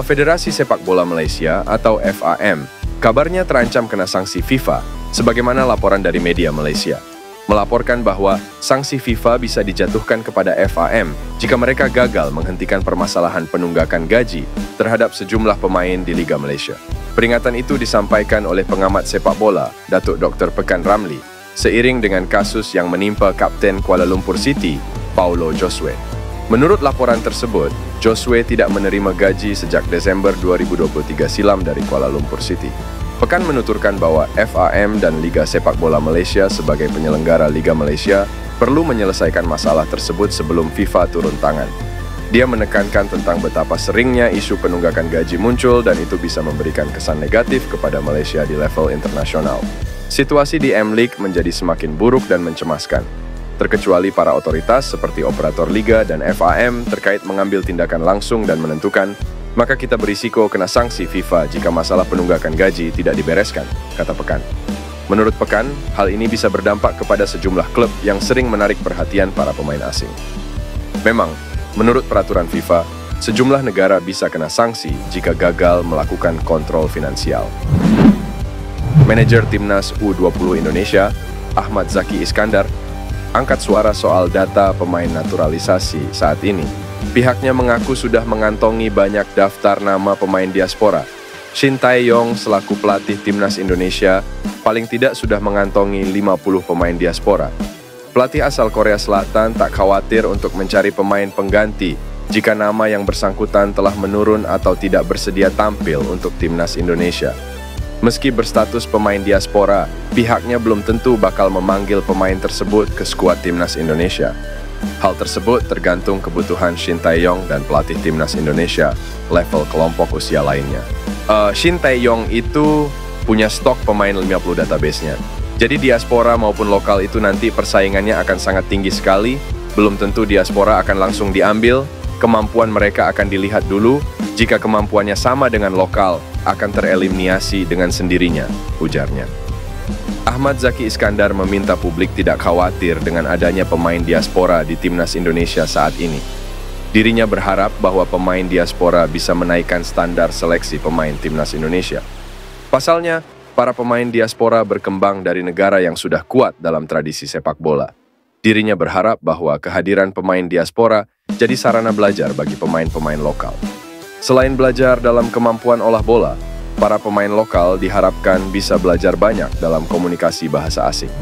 Federasi Sepak Bola Malaysia atau FAM kabarnya terancam kena sanksi FIFA sebagaimana laporan dari media Malaysia melaporkan bahwa sanksi FIFA bisa dijatuhkan kepada FAM jika mereka gagal menghentikan permasalahan penunggakan gaji terhadap sejumlah pemain di Liga Malaysia. Peringatan itu disampaikan oleh pengamat sepak bola, Datuk Dr. Pekan Ramli, seiring dengan kasus yang menimpa Kapten Kuala Lumpur City, Paulo Josue. Menurut laporan tersebut, Josue tidak menerima gaji sejak Desember 2023 silam dari Kuala Lumpur City. Pekan menuturkan bahwa FAM dan Liga Sepak Bola Malaysia sebagai penyelenggara Liga Malaysia perlu menyelesaikan masalah tersebut sebelum FIFA turun tangan. Dia menekankan tentang betapa seringnya isu penunggakan gaji muncul dan itu bisa memberikan kesan negatif kepada Malaysia di level internasional. Situasi di M-League menjadi semakin buruk dan mencemaskan, terkecuali para otoritas seperti operator Liga dan FAM terkait mengambil tindakan langsung dan menentukan, maka kita berisiko kena sanksi FIFA jika masalah penunggakan gaji tidak dibereskan, kata Pekan. Menurut Pekan, hal ini bisa berdampak kepada sejumlah klub yang sering menarik perhatian para pemain asing. Memang, menurut peraturan FIFA, sejumlah negara bisa kena sanksi jika gagal melakukan kontrol finansial. Manajer Timnas U20 Indonesia, Ahmad Zaki Iskandar, angkat suara soal data pemain naturalisasi saat ini. Pihaknya mengaku sudah mengantongi banyak daftar nama pemain diaspora. Shin Tae-yong selaku pelatih Timnas Indonesia paling tidak sudah mengantongi 50 pemain diaspora. Pelatih asal Korea Selatan tak khawatir untuk mencari pemain pengganti jika nama yang bersangkutan telah menurun atau tidak bersedia tampil untuk Timnas Indonesia. Meski berstatus pemain diaspora, pihaknya belum tentu bakal memanggil pemain tersebut ke skuad Timnas Indonesia. Hal tersebut tergantung kebutuhan Shin Tae-yong dan pelatih Timnas Indonesia level kelompok usia lainnya. Shin Tae-yong itu punya stok pemain 50 database-nya. Jadi diaspora maupun lokal itu nanti persaingannya akan sangat tinggi sekali. Belum tentu diaspora akan langsung diambil, kemampuan mereka akan dilihat dulu. Jika kemampuannya sama dengan lokal, akan tereliminasi dengan sendirinya, ujarnya. Ahmad Zaki Iskandar meminta publik tidak khawatir dengan adanya pemain diaspora di Timnas Indonesia saat ini. Dirinya berharap bahwa pemain diaspora bisa menaikkan standar seleksi pemain Timnas Indonesia. Pasalnya, para pemain diaspora berkembang dari negara yang sudah kuat dalam tradisi sepak bola. Dirinya berharap bahwa kehadiran pemain diaspora jadi sarana belajar bagi pemain-pemain lokal. Selain belajar dalam kemampuan olah bola, para pemain lokal diharapkan bisa belajar banyak dalam komunikasi bahasa asing.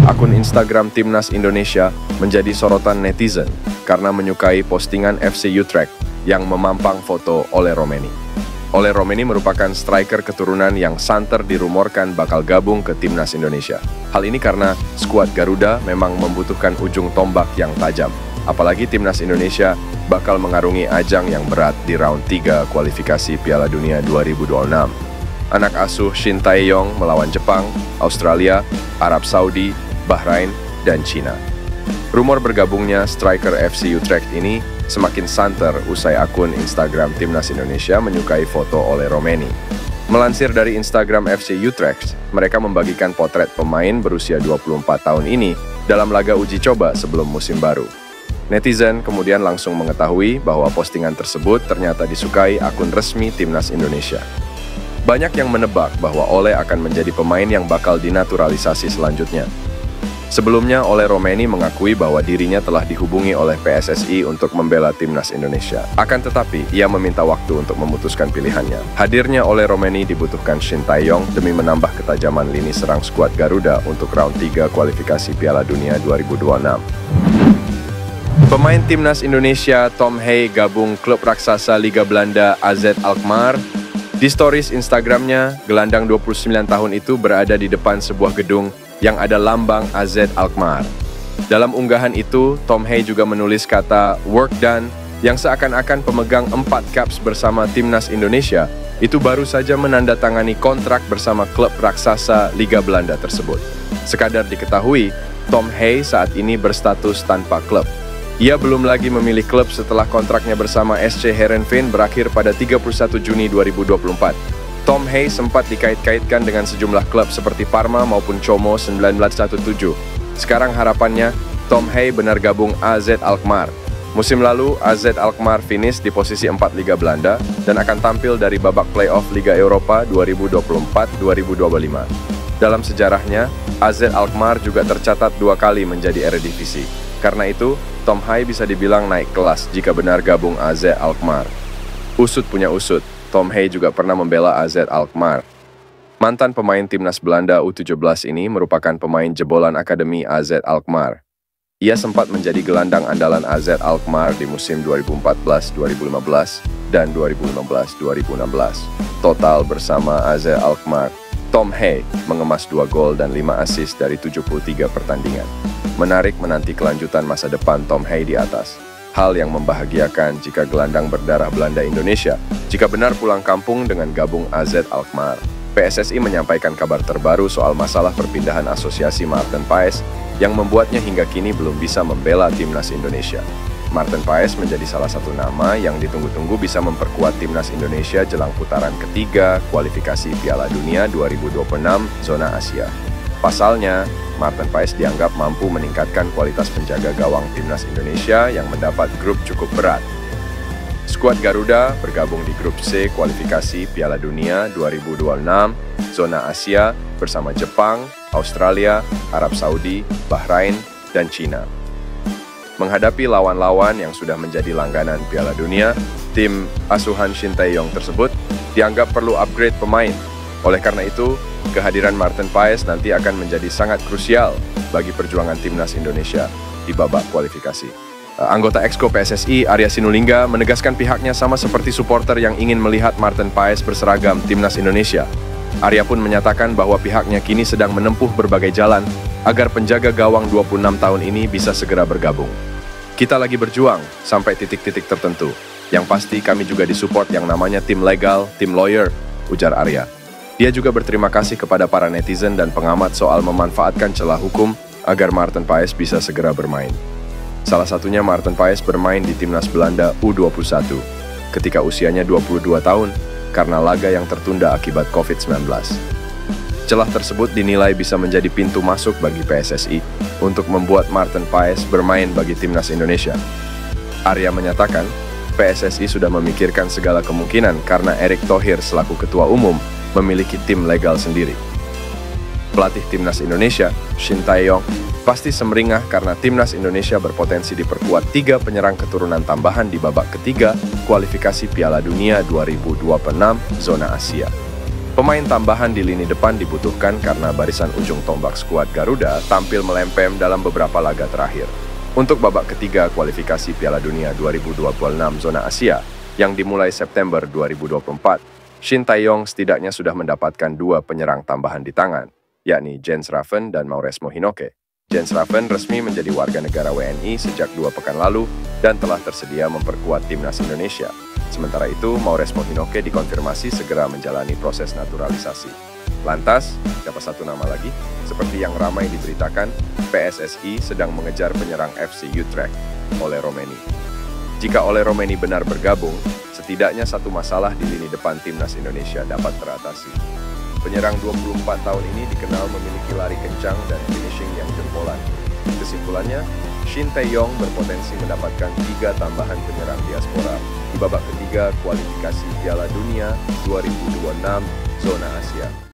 Akun Instagram Timnas Indonesia menjadi sorotan netizen karena menyukai postingan FC Utrecht yang memampang foto Ole Romeni. Ole Romeni merupakan striker keturunan yang santer dirumorkan bakal gabung ke Timnas Indonesia. Hal ini karena skuad Garuda memang membutuhkan ujung tombak yang tajam. Apalagi Timnas Indonesia bakal mengarungi ajang yang berat di round 3 kualifikasi Piala Dunia 2026. Anak asuh Shin Tae-yong melawan Jepang, Australia, Arab Saudi, Bahrain, dan China. Rumor bergabungnya striker FC Utrecht ini semakin santer usai akun Instagram Timnas Indonesia menyukai foto Ole Romeni. Melansir dari Instagram FC Utrecht, mereka membagikan potret pemain berusia 24 tahun ini dalam laga uji coba sebelum musim baru. Netizen kemudian langsung mengetahui bahwa postingan tersebut ternyata disukai akun resmi Timnas Indonesia. Banyak yang menebak bahwa Ole akan menjadi pemain yang bakal dinaturalisasi selanjutnya. Sebelumnya, Ole Romeni mengakui bahwa dirinya telah dihubungi oleh PSSI untuk membela Timnas Indonesia. Akan tetapi, ia meminta waktu untuk memutuskan pilihannya. Hadirnya Ole Romeni dibutuhkan Shin Tae-yong demi menambah ketajaman lini serang skuad Garuda untuk round 3 kualifikasi Piala Dunia 2026. Pemain Timnas Indonesia Tom Hey gabung klub raksasa Liga Belanda AZ Alkmaar. Di stories Instagramnya, gelandang 29 tahun itu berada di depan sebuah gedung yang ada lambang AZ Alkmaar. Dalam unggahan itu, Tom Hey juga menulis kata work done yang seakan-akan pemegang 4 caps bersama Timnas Indonesia itu baru saja menandatangani kontrak bersama klub raksasa Liga Belanda tersebut. Sekadar diketahui, Tom Hey saat ini berstatus tanpa klub. Ia belum lagi memilih klub setelah kontraknya bersama SC Heerenveen berakhir pada 31 Juni 2024. Tom Hey sempat dikait-kaitkan dengan sejumlah klub seperti Parma maupun Como 1917. Sekarang harapannya, Tom Hey benar gabung AZ Alkmaar. Musim lalu, AZ Alkmaar finish di posisi 4 Liga Belanda dan akan tampil dari babak playoff Liga Eropa 2024-2025. Dalam sejarahnya, AZ Alkmaar juga tercatat 2 kali menjadi Eredivisie. Karena itu, Tom Hai bisa dibilang naik kelas jika benar gabung AZ Alkmaar. Usut punya usut, Tom Hai juga pernah membela AZ Alkmaar. Mantan pemain timnas Belanda U17 ini merupakan pemain jebolan Akademi AZ Alkmaar. Ia sempat menjadi gelandang andalan AZ Alkmaar di musim 2014-2015 dan 2015-2016. Total bersama AZ Alkmaar, Tom Hai mengemas 2 gol dan 5 assist dari 73 pertandingan. Menarik menanti kelanjutan masa depan Tom Hai di atas. Hal yang membahagiakan jika gelandang berdarah Belanda Indonesia jika benar pulang kampung dengan gabung AZ Alkmaar. PSSI menyampaikan kabar terbaru soal masalah perpindahan asosiasi Maarten Paes yang membuatnya hingga kini belum bisa membela timnas Indonesia. Maarten Paes menjadi salah satu nama yang ditunggu-tunggu bisa memperkuat timnas Indonesia jelang putaran ketiga kualifikasi Piala Dunia 2026 zona Asia. Pasalnya, Maarten Paes dianggap mampu meningkatkan kualitas penjaga gawang timnas Indonesia yang mendapat grup cukup berat. Skuad Garuda bergabung di grup C kualifikasi Piala Dunia 2026 zona Asia bersama Jepang, Australia, Arab Saudi, Bahrain, dan China. Menghadapi lawan-lawan yang sudah menjadi langganan Piala Dunia, tim asuhan Shin Tae-yong tersebut dianggap perlu upgrade pemain. Oleh karena itu, kehadiran Maarten Paes nanti akan menjadi sangat krusial bagi perjuangan timnas Indonesia di babak kualifikasi. Anggota Exco PSSI, Arya Sinulinga, menegaskan pihaknya sama seperti supporter yang ingin melihat Maarten Paes berseragam timnas Indonesia. Arya pun menyatakan bahwa pihaknya kini sedang menempuh berbagai jalan agar penjaga gawang 26 tahun ini bisa segera bergabung. Kita lagi berjuang sampai titik-titik tertentu. Yang pasti kami juga disupport yang namanya tim legal, tim lawyer, ujar Arya. Dia juga berterima kasih kepada para netizen dan pengamat soal memanfaatkan celah hukum agar Maarten Paes bisa segera bermain. Salah satunya Maarten Paes bermain di timnas Belanda U21 ketika usianya 22 tahun karena laga yang tertunda akibat COVID-19. Celah tersebut dinilai bisa menjadi pintu masuk bagi PSSI untuk membuat Maarten Paes bermain bagi timnas Indonesia. Arya menyatakan, PSSI sudah memikirkan segala kemungkinan karena Erick Thohir selaku ketua umum memiliki tim legal sendiri. Pelatih timnas Indonesia, Shin Tae-yong, pasti semeringah karena timnas Indonesia berpotensi diperkuat 3 penyerang keturunan tambahan di babak ketiga kualifikasi Piala Dunia 2026 zona Asia. Pemain tambahan di lini depan dibutuhkan karena barisan ujung tombak skuad Garuda tampil melempem dalam beberapa laga terakhir. Untuk babak ketiga kualifikasi Piala Dunia 2026 zona Asia yang dimulai September 2024, Shin Tae-yong setidaknya sudah mendapatkan 2 penyerang tambahan di tangan, yakni Jens Raven dan Mauresmo Hinoke. Jens Raven resmi menjadi warga negara WNI sejak 2 pekan lalu dan telah tersedia memperkuat timnas Indonesia. Sementara itu, Mauresmo Hinoke dikonfirmasi segera menjalani proses naturalisasi. Lantas, siapa satu nama lagi? Seperti yang ramai diberitakan, PSSI sedang mengejar penyerang FC Utrecht, Ole Romeni. Jika Ole Romeni benar bergabung, setidaknya satu masalah di lini depan timnas Indonesia dapat teratasi. Penyerang 24 tahun ini dikenal memiliki lari kencang dan finishing yang jempolan. Kesimpulannya, Shin Tae-yong berpotensi mendapatkan 3 tambahan penyerang diaspora di babak ketiga kualifikasi Piala Dunia 2026 zona Asia.